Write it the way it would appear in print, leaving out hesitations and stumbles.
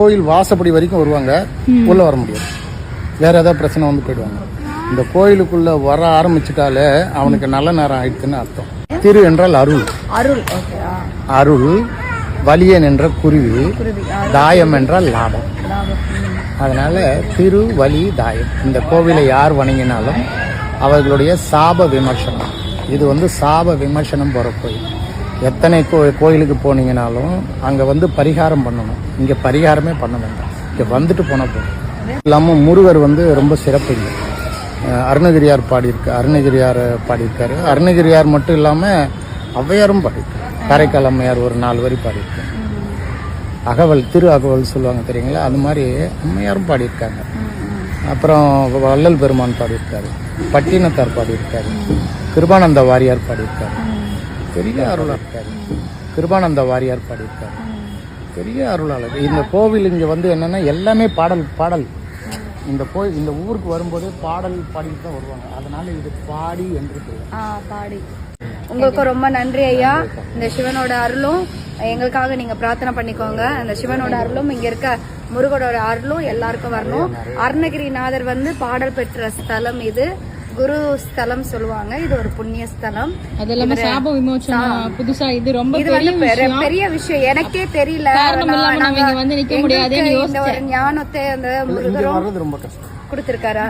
கோயில் வாசப்படி வரைக்கும் வருவாங்க, உள்ள வர முடியாது. வேற ஏதாவது பிரச்சனை வந்து போயிடுவாங்க. இந்த கோயிலுக்குள்ள வர ஆரம்பிச்சுட்டாலே அவனுக்கு நல்ல நேரம் ஆயிடுச்சுன்னு அர்த்தம். திரு என்றால் அருள், அருள். வலியன் என்ற குருவி, தாயம் என்றால் லாபம். அதனால திரு வலி தாயம். இந்த கோவிலை யார் வணங்கினாலும் அவர்களுடைய சாப விமர்சனம். இது வந்து சாப விமர்சனம் போகிற கோயில். எத்தனை கோயிலுக்கு போனீங்கனாலும் அங்கே பரிகாரம் பண்ணணும். இங்கே பரிகாரமே பண்ண வேண்டாம், இங்கே வந்துட்டு போனால் போதும். இல்லாமல் முருகர் ரொம்ப சிறப்பு. இல்லை அருணகிரியார் பாடியிருக்காரு. அருணகிரியார் மட்டும் இல்லாமல் ஔவையாரும் பாடியிருக்காரு. காரைக்கால் அம்மையார் ஒரு 4 வரி பாடியிருக்காரு. அகவல், திரு அகவல் சொல்லுவாங்க தெரியுங்களா, அது மாதிரி அம்மையாரும் பாடியிருக்காங்க. அப்புறம் வள்ளல் பெருமான் பாடியிருக்காரு, பட்டினத்தார் பாடியிருக்காரு, கிருபானந்த வாரியார் பாடியிருக்காரு, பெரிய அருளாளர். கிருபானந்த வாரியார் பாடியிருக்காரு, பெரிய அருளாளர். இந்த கோவில் இங்கே என்னன்னா எல்லாமே பாடல். இந்த ஊருக்கு வரும்போதே பாடல் பாடிட்டு தான் வருவாங்க. அதனால இது பாடி என்று பாடி. உங்களுக்கு ரொம்ப நன்றி ஐயா. இந்த சிவனோட அருளும் எங்களுக்காக நீங்க பிரார்த்தனை பண்ணிக்கோங்க. அந்த சிவனோட அருளும் இங்க இருக்க முருகனோட அருளும் எல்லாருக்கும் வரணும். அருணகிரிநாதர் பாடல் பெற்ற ஸ்தலம் இது. குரு ஸ்தலம் சொல்லுவாங்க. இது ஒரு புண்ணிய ஸ்தலம். அதெல்லாம் சாப விமோசனம் புதுசா இது ரொம்ப பெரிய விஷயம். எனக்கே தெரியல. நிக்க முடியாது. இந்த ஒரு ஞானத்தை அந்த முருகரும் ரொம்ப கஷ்டம் கொடுத்திருக்காரு.